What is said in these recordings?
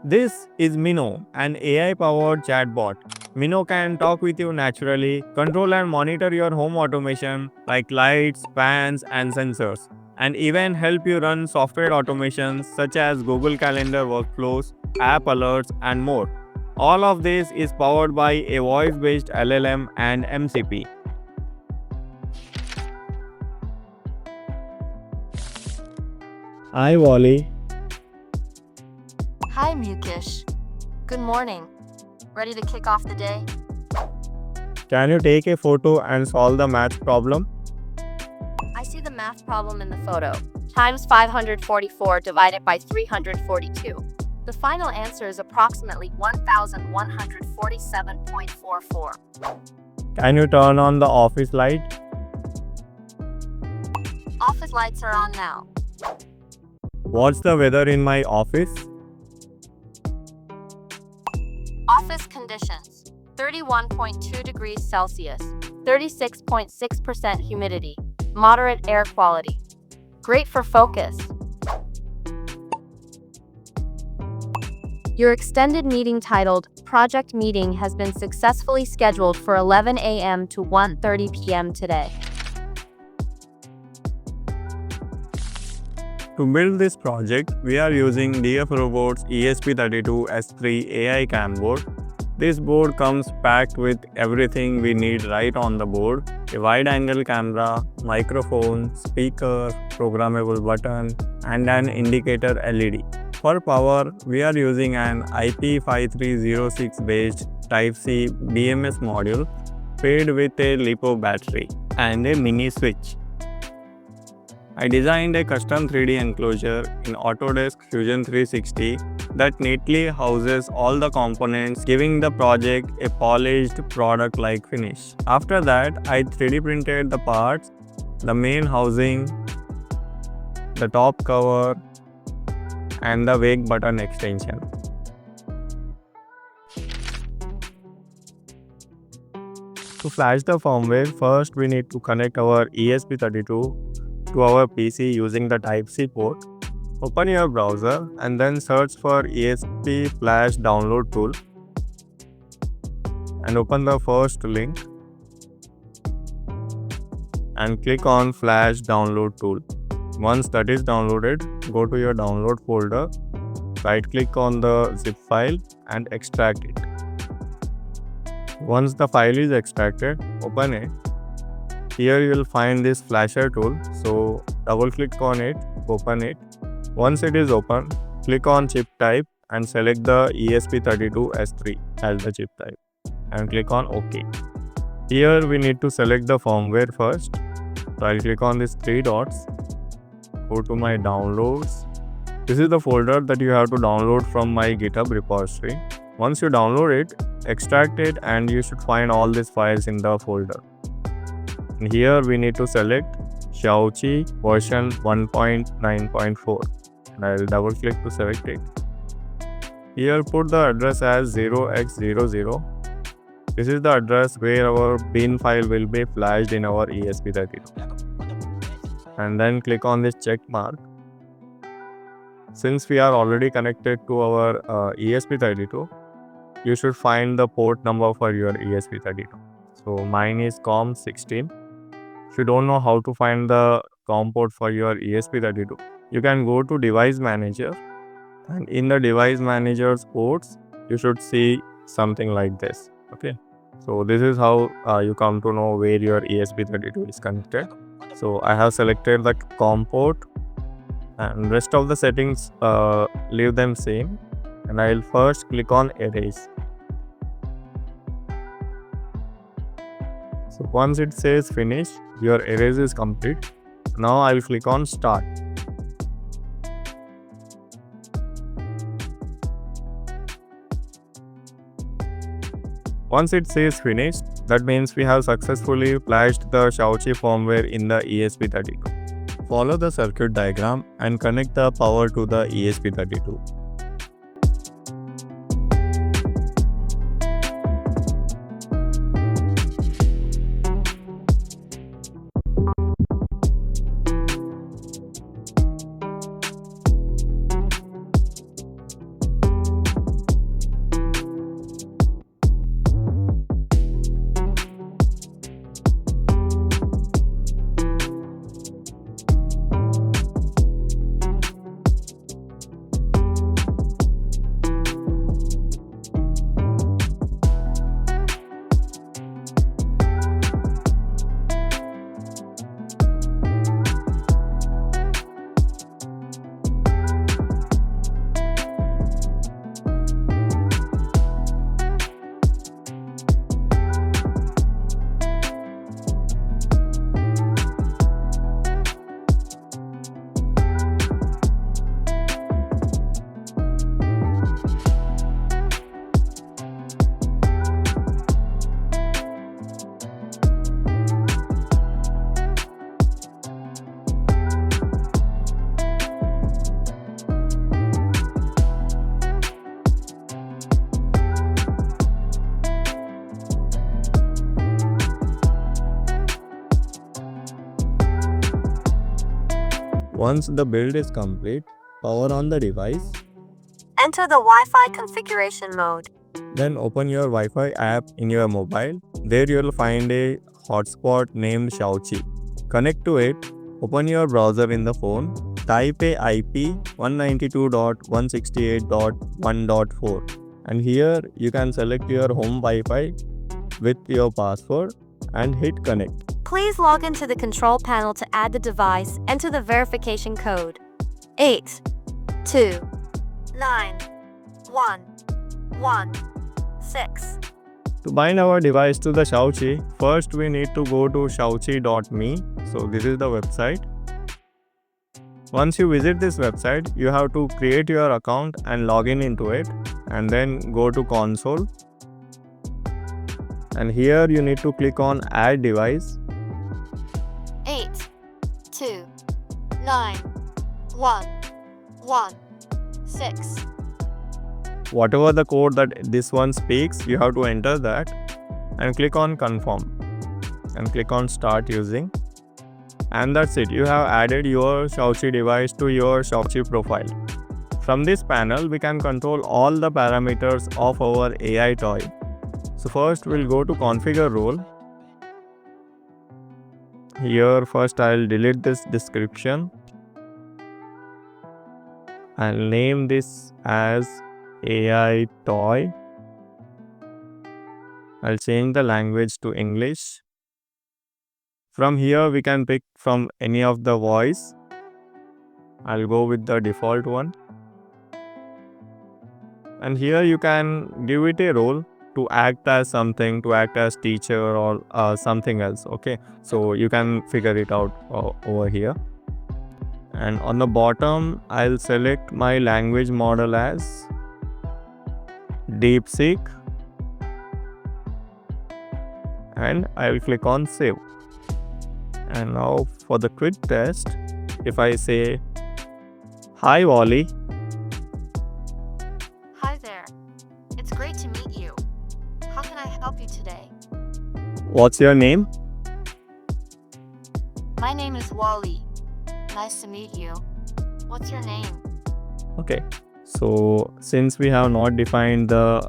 This is Mino, an AI-powered chatbot. Mino can talk with you naturally, control and monitor your home automation like lights, fans, and sensors, and even help you run software automations such as Google Calendar workflows, app alerts, and more. All of this is powered by a voice-based LLM and MCP. Hi, Wally. Hi, Mukesh. Good morning. Ready to kick off the day? Can you take a photo and solve the math problem? I see the math problem in the photo. Times 544 divided by 342. The final answer is approximately 1147.44. Can you turn on the office light? Office lights are on now. What's the weather in my office? Office conditions. 31.2 degrees Celsius. 36.6% humidity. Moderate air quality. Great for focus. Your extended meeting titled Project Meeting has been successfully scheduled for 11 a.m. to 1:30 p.m. today. To build this project, we are using DFRobot's ESP32-S3 AI Cam board. This board comes packed with everything we need right on the board: a wide-angle camera, microphone, speaker, programmable button, and an indicator LED. For power, we are using an IP5306 based Type-C BMS module paired with a LiPo battery and a mini switch. I designed a custom 3D enclosure in Autodesk Fusion 360 that neatly houses all the components, giving the project a polished product-like finish. After that, I 3D printed the parts: the main housing, the top cover, and the wake button extension. To flash the firmware, first we need to connect our ESP32 to our PC using the Type-C port. Open your browser and then search for ESP Flash download tool and open the first link and click on Flash download tool. Once that is downloaded, go to your download folder, right click on the zip file and extract it. Once the file is extracted, open it. Here you will find this flasher tool, so double click on it, open it. Once it is open, click on chip type and select the ESP32-S3 as the chip type and click on OK. Here we need to select the firmware first. So I'll click on these three dots, go to my downloads. This is the folder that you have to download from my GitHub repository. Once you download it, extract it and you should find all these files in the folder. And here we need to select Xiaoqi version 1.9.4 and I will double click to select it. Here put the address as 0x00. This is the address where our bin file will be flashed in our ESP32. And then click on this check mark. Since we are already connected to our ESP32, you should find the port number for your ESP32. So mine is COM16. If you don't know how to find the COM port for your ESP32, you can go to Device Manager, and in the Device Manager's ports, you should see something like this. Okay, so this is how you come to know where your ESP32 is connected. So I have selected the COM port, and rest of the settings leave them same. And I'll first click on Erase. So once it says finish, your erase is complete. Now I'll click on Start. Once it says finished, that means we have successfully flashed the Xiaoqi firmware in the ESP32. Follow the circuit diagram and connect the power to the ESP32. Once the build is complete, power on the device. Enter the Wi-Fi configuration mode. Then open your Wi-Fi app in your mobile. There you will find a hotspot named Xiaoqi. Connect to it. Open your browser in the phone. Type a IP 192.168.1.4 and here you can select your home Wi-Fi with your password and hit connect. Please log into the control panel to add the device. Enter the verification code 8291116. To bind our device to the Xiaoqi, first we need to go to xiaoqi.me. So this is the website. Once you visit this website, you have to create your account and log in into it and then go to console. And here you need to click on add device. 8291116. Whatever the code that this one speaks, you have to enter that and click on confirm and click on start using. And that's it. You have added your Xiaoqi device to your Xiaoqi profile. From this panel, we can control all the parameters of our AI toy. So first we'll go to configure role. Here first I'll delete this description. I'll name this as AI toy. I'll change the language to English. From here we can pick from any of the voice. I'll go with the default one. And here you can give it a role to act as something, to act as teacher or something else. Okay, so you can figure it out over here. And on the bottom, I'll select my language model as DeepSeek. And I will click on save. And now for the quick test, if I say, "Hi Wally." Hi there. It's great to meet you. How can I help you today? What's your name? My name is Wally. Nice to meet you. What's your name? Okay, so since we have not defined the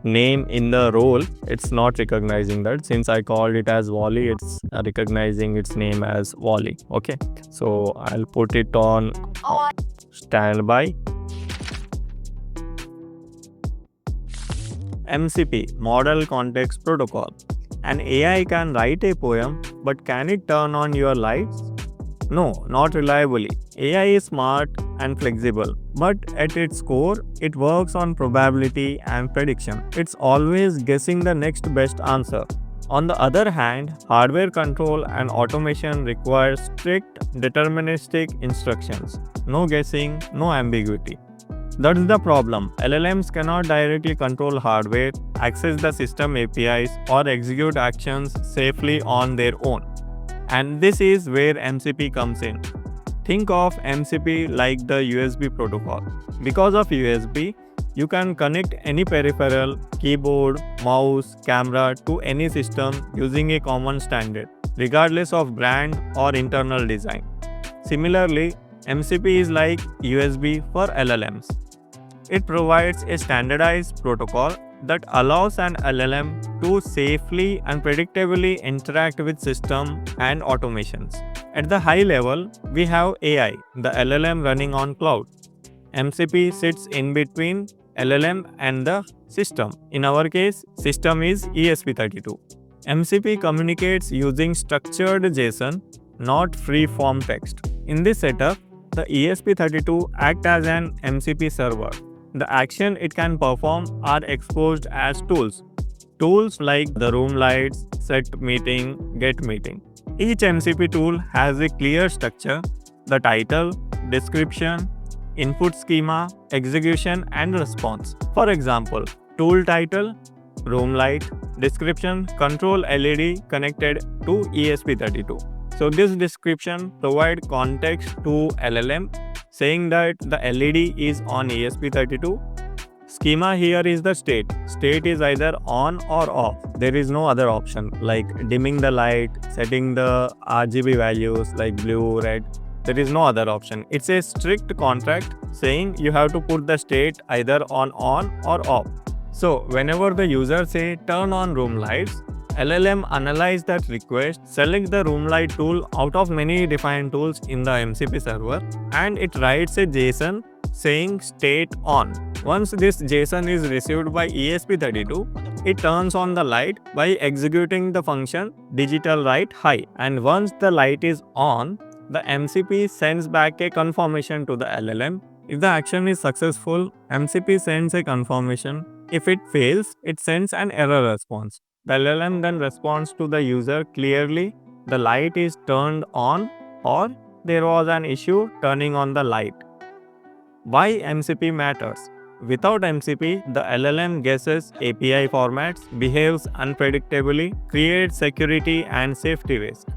name in the role, it's not recognizing that. Since I called it as Wally, it's recognizing its name as Wally. Okay, so I'll put it on standby. MCP, Model Context Protocol. An AI can write a poem, but can it turn on your lights? No, not reliably. AI is smart and flexible, but at its core, it works on probability and prediction. It's always guessing the next best answer. On the other hand, hardware control and automation require strict, deterministic instructions. No guessing, no ambiguity. That's the problem. LLMs cannot directly control hardware, access the system APIs, or execute actions safely on their own. And this is where MCP comes in. Think of MCP like the USB protocol. Because of USB, you can connect any peripheral, keyboard, mouse, camera to any system using a common standard, regardless of brand or internal design. Similarly, MCP is like USB for LLMs. It provides a standardized protocol that allows an LLM to safely and predictably interact with system and automations. At the high level, we have AI, the LLM running on cloud. MCP sits in between LLM and the system. In our case, system is ESP32. MCP communicates using structured JSON, not free-form text. In this setup, the ESP32 acts as an MCP server. The action it can perform are exposed as tools. Tools like the room lights, set meeting, get meeting. Each MCP tool has a clear structure: the title, description, input schema, execution, and response. For example, tool title, room light, description, control LED connected to ESP32. So this description provides context to LLM, saying that the LED is on ESP32. Schema here is the state. State is either on or off. There is no other option like dimming the light, setting the RGB values like blue, red. There is no other option. It's a strict contract saying you have to put the state either on or off. So whenever the user say turn on room lights, LLM analyze that request, select the room light tool out of many defined tools in the MCP server, and it writes a JSON saying state on. Once this JSON is received by ESP32, it turns on the light by executing the function digital light high. And once the light is on, the MCP sends back a confirmation to the LLM. If the action is successful, MCP sends a confirmation. If it fails, it sends an error response. The LLM then responds to the user clearly, the light is turned on or there was an issue turning on the light. Why MCP matters? Without MCP, the LLM guesses API formats, behaves unpredictably, creates security and safety risk.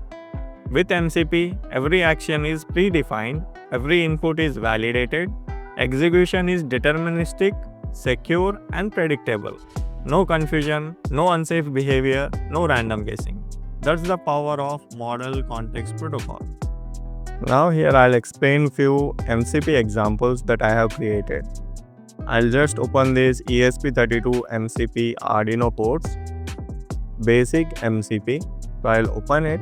With MCP, every action is predefined, every input is validated, execution is deterministic, secure and predictable. No confusion, no unsafe behavior, no random guessing. That's the power of Model Context Protocol. Now here I'll explain few MCP examples that I have created. I'll just open this ESP32 MCP Arduino ports, basic MCP. So I'll open it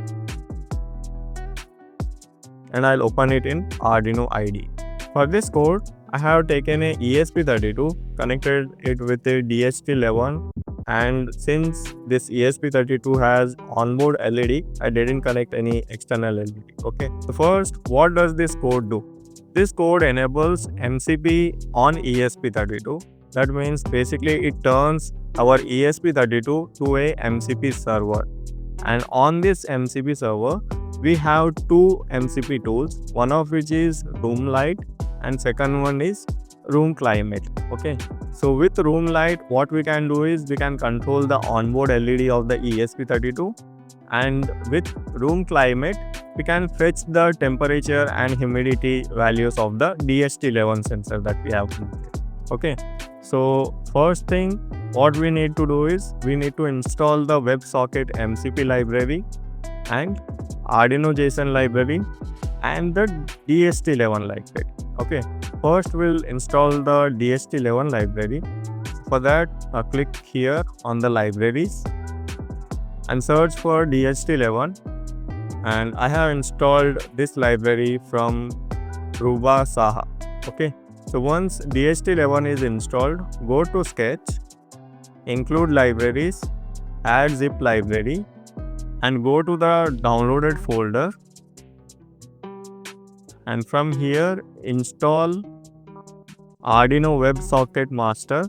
and I'll open it in Arduino IDE. For this code, I have taken a ESP32, connected it with a DHT11, and since this ESP32 has onboard LED, I didn't connect any external LED. Okay. So first, what does this code do? This code enables MCP on ESP32. That means basically it turns our ESP32 to a MCP server. And on this MCP server, we have two MCP tools, one of which is room light and second one is room climate. Okay, so with room light, what we can do is we can control the onboard LED of the ESP32, and with room climate we can fetch the temperature and humidity values of the DHT11 sensor that we have created. Okay, so first thing what we need to do is we need to install the WebSocket MCP library and Arduino JSON library and the DHT11 library. Okay, first we'll install the DHT11 library. For that, click here on the libraries and search for DHT11, and I have installed this library from Ruba Saha. Okay, so once DHT11 is installed, go to Sketch, include libraries, add zip library, and go to the downloaded folder, and from here install Arduino WebSocket Master.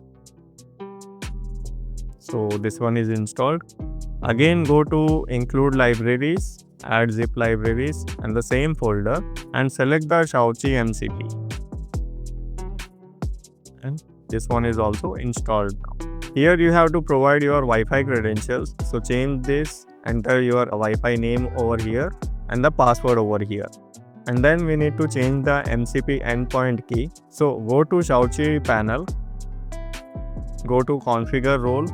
So this one is installed. Again go to include libraries, add zip libraries and the same folder, and select the Xiaoqi MCP. And this one is also installed now. Here you have to provide your Wi-Fi credentials. So change this, enter your Wi-Fi name over here and the password over here. And then we need to change the MCP endpoint key. So go to Xiaoqi panel, go to configure role,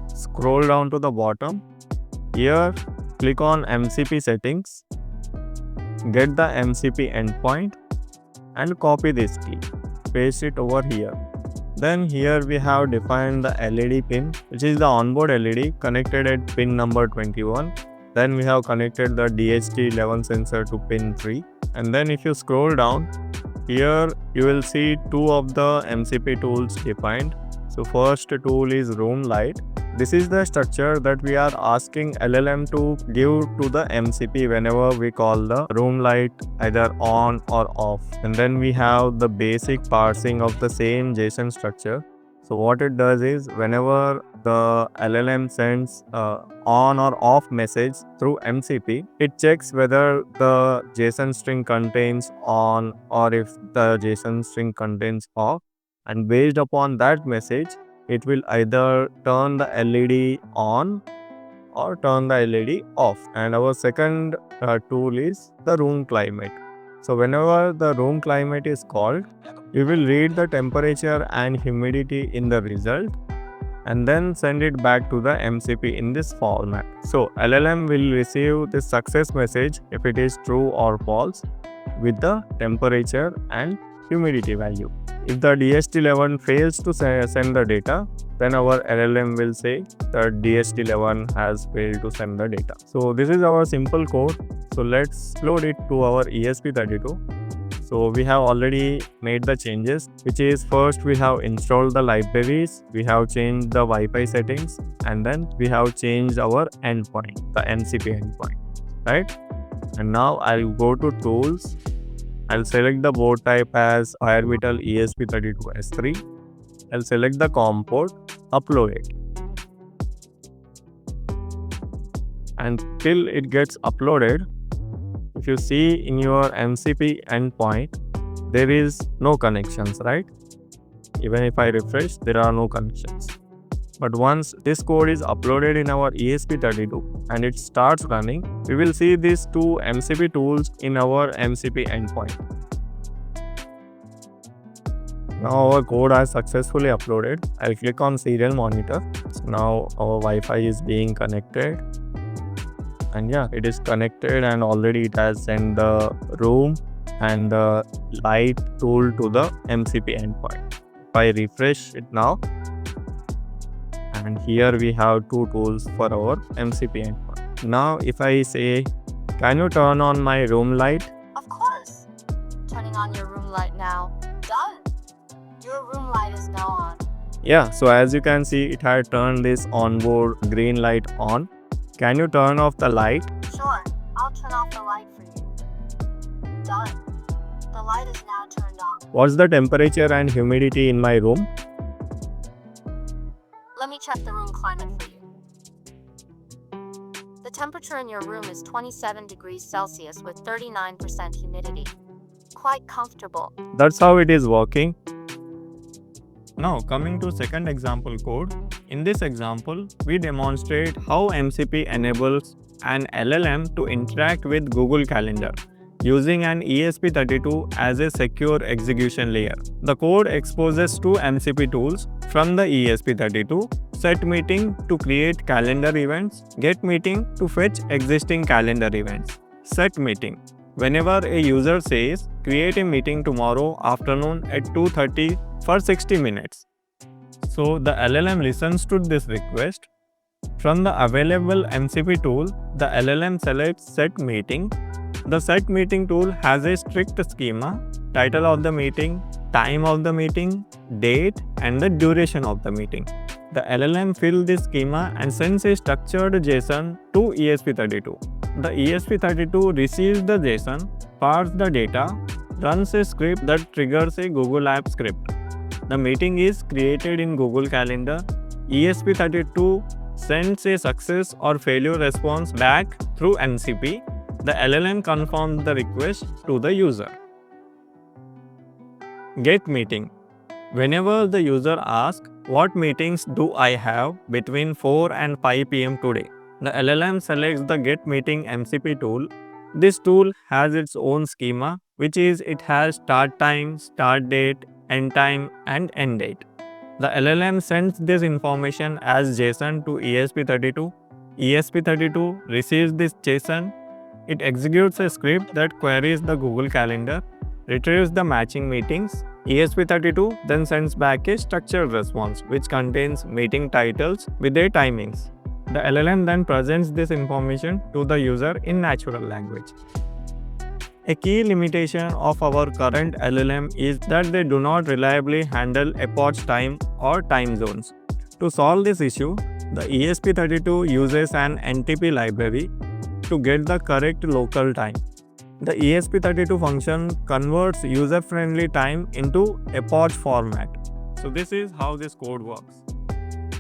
scroll down to the bottom. Here click on MCP settings, get the MCP endpoint and copy this key, paste it over here. Then here we have defined the LED pin, which is the onboard LED connected at pin number 21. Then we have connected the DHT11 sensor to pin 3. And then if you scroll down, here you will see two of the MCP tools defined. So first tool is room light. This is the structure that we are asking LLM to give to the MCP whenever we call the room light either on or off. And then we have the basic parsing of the same JSON structure. So what it does is whenever the LLM sends on or off message through MCP, it checks whether the JSON string contains on or if the JSON string contains off, and based upon that message it will either turn the LED on or turn the LED off. And our second tool is the room climate. So whenever the room climate is called, you will read the temperature and humidity in the result, and then send it back to the MCP in this format. So LLM will receive this success message if it is true or false with the temperature and humidity value. If the DHT11 fails to send the data, then our LLM will say that DHT11 has failed to send the data. So this is our simple code. So let's load it to our ESP32. So we have already made the changes, which is first we have installed the libraries, we have changed the Wi-Fi settings, and then we have changed our endpoint, the MCP endpoint, right? And now I'll go to tools. I'll select the board type as Firmware ESP32-S3. I'll select the COM port, upload it. And till it gets uploaded, if you see in your MCP endpoint, there is no connections, right? Even if I refresh, there are no connections. But once this code is uploaded in our ESP32 and it starts running, we will see these two MCP tools in our MCP endpoint. Now our code has successfully uploaded. I'll click on serial monitor. So now our Wi-Fi is being connected. And yeah, it is connected and already it has sent the room and the light tool to the MCP endpoint. If I refresh it now, and here we have two tools for our MCP endpoint. Now if I say, can you turn on my room light? Of course. Turning on your room light now. Done. Your room light is now on. Yeah, so as you can see, it had turned this onboard green light on. Can you turn off the light? Sure, I'll turn off the light for you. Done. The light is now turned on. What's the temperature and humidity in my room? Let me check the room climate for you. The temperature in your room is 27 degrees Celsius with 39% humidity. Quite comfortable. That's how it is working. Now coming to second example code. In this example, we demonstrate how MCP enables an LLM to interact with Google Calendar using an ESP32 as a secure execution layer. The code exposes two MCP tools from the ESP32: set meeting to create calendar events, get meeting to fetch existing calendar events. Set meeting. Whenever a user says, create a meeting tomorrow afternoon at 2:30 for 60 minutes. So the LLM listens to this request. From the available MCP tool, the LLM selects set meeting. The set meeting tool has a strict schema: title of the meeting, time of the meeting, date, and the duration of the meeting. The LLM fills this schema and sends a structured JSON to ESP32. The ESP32 receives the JSON, parses the data, runs a script that triggers a Google App script. The meeting is created in Google Calendar. ESP32 sends a success or failure response back through MCP. The LLM confirms the request to the user. Get meeting. Whenever the user asks, what meetings do I have between 4 and 5 p.m. today? The LLM selects the Get Meeting MCP tool. This tool has its own schema, which is it has start time, start date, end time, and end date. The LLM sends this information as JSON to ESP32. ESP32 receives this JSON. It executes a script that queries the Google Calendar, retrieves the matching meetings. ESP32 then sends back a structured response which contains meeting titles with their timings. The LLM then presents this information to the user in natural language. A key limitation of our current LLM is that they do not reliably handle epoch time or time zones. To solve this issue, the ESP32 uses an NTP library to get the correct local time. The ESP32 function converts user-friendly time into epoch format. So this is how this code works.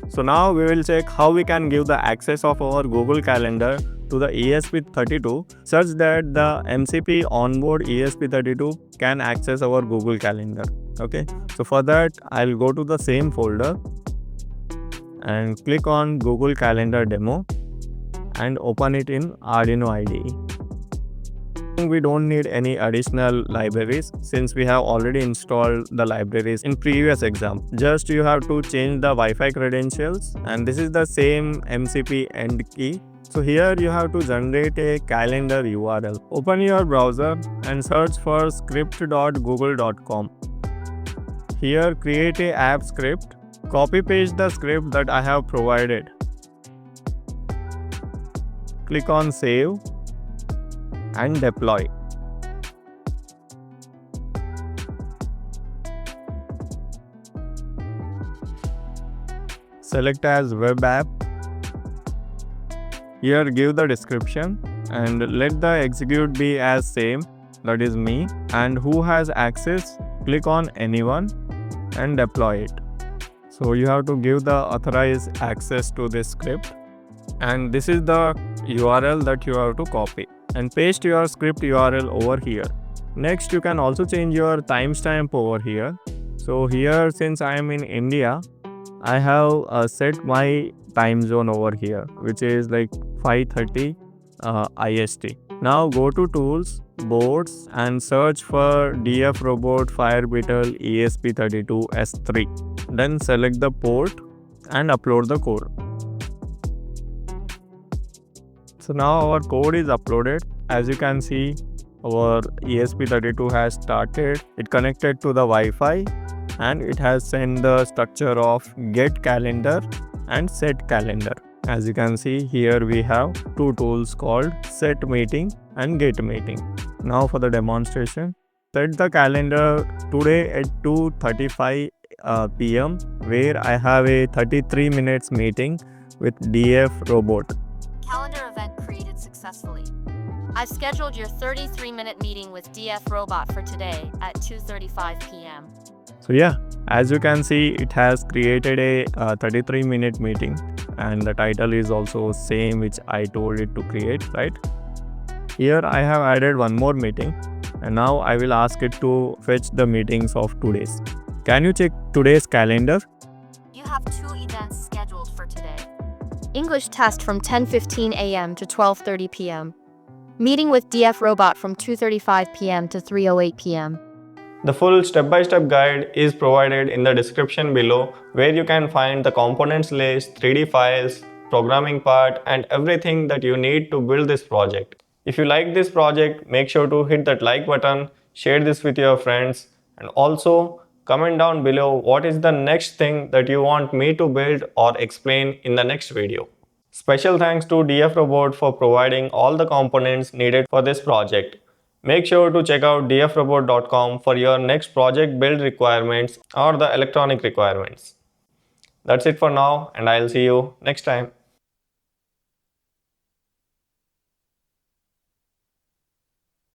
So now we will check how we can give the access of our Google Calendar to the ESP32 such that the MCP onboard ESP32 can access our Google Calendar. Okay, so for that I'll go to the same folder and click on Google Calendar demo and open it in Arduino IDE. We don't need any additional libraries since we have already installed the libraries in previous exam. Just you have to change the Wi-Fi credentials, and this is the same MCP end key. So here you have to generate a calendar URL. Open your browser and search for script.google.com. Here create a app script. Copy paste the script that I have provided. Click on save and deploy. Select as web app. Here give the description and let the execute be as same, that is me, and who has access, click on anyone and deploy it. So you have to give the authorized access to this script, and this is the URL that you have to copy and paste your script URL over here. Next, you can also change your timestamp over here. So here, since I am in India, I have set my time zone over here, which is like 5:30 IST. Now go to tools, boards, and search for DFRobot Firebeetle ESP32-S3. Then select the port and upload the code. So now our code is uploaded. As you can see, our ESP32 has started. It connected to the Wi-Fi and it has sent the structure of get calendar and set calendar. As you can see, here we have two tools called set meeting and get meeting. Now for the demonstration, set the calendar today at 2:35 p.m. where I have a 33 minutes meeting with DFRobot. Calendar event created successfully. I've scheduled your 33-minute meeting with DFRobot for today at 2:35 p.m. So yeah, as you can see, it has created a 33-minute meeting, and the title is also same which I told it to create, right? Here I have added one more meeting, and now I will ask it to fetch the meetings of today's. Can you check today's calendar? You have 2 events scheduled for today. English test from 10:15 a.m. to 12:30 p.m. Meeting with DFRobot from 2:35 p.m. to 3:08 p.m. The full step-by-step guide is provided in the description below, where you can find the components list, 3D files, programming part, and everything that you need to build this project. If you like this project, make sure to hit that like button, share this with your friends, and also comment down below what is the next thing that you want me to build or explain in the next video. Special thanks to DFRobot for providing all the components needed for this project. Make sure to check out DFRobot.com for your next project build requirements or the electronic requirements. That's it for now, and I'll see you next time.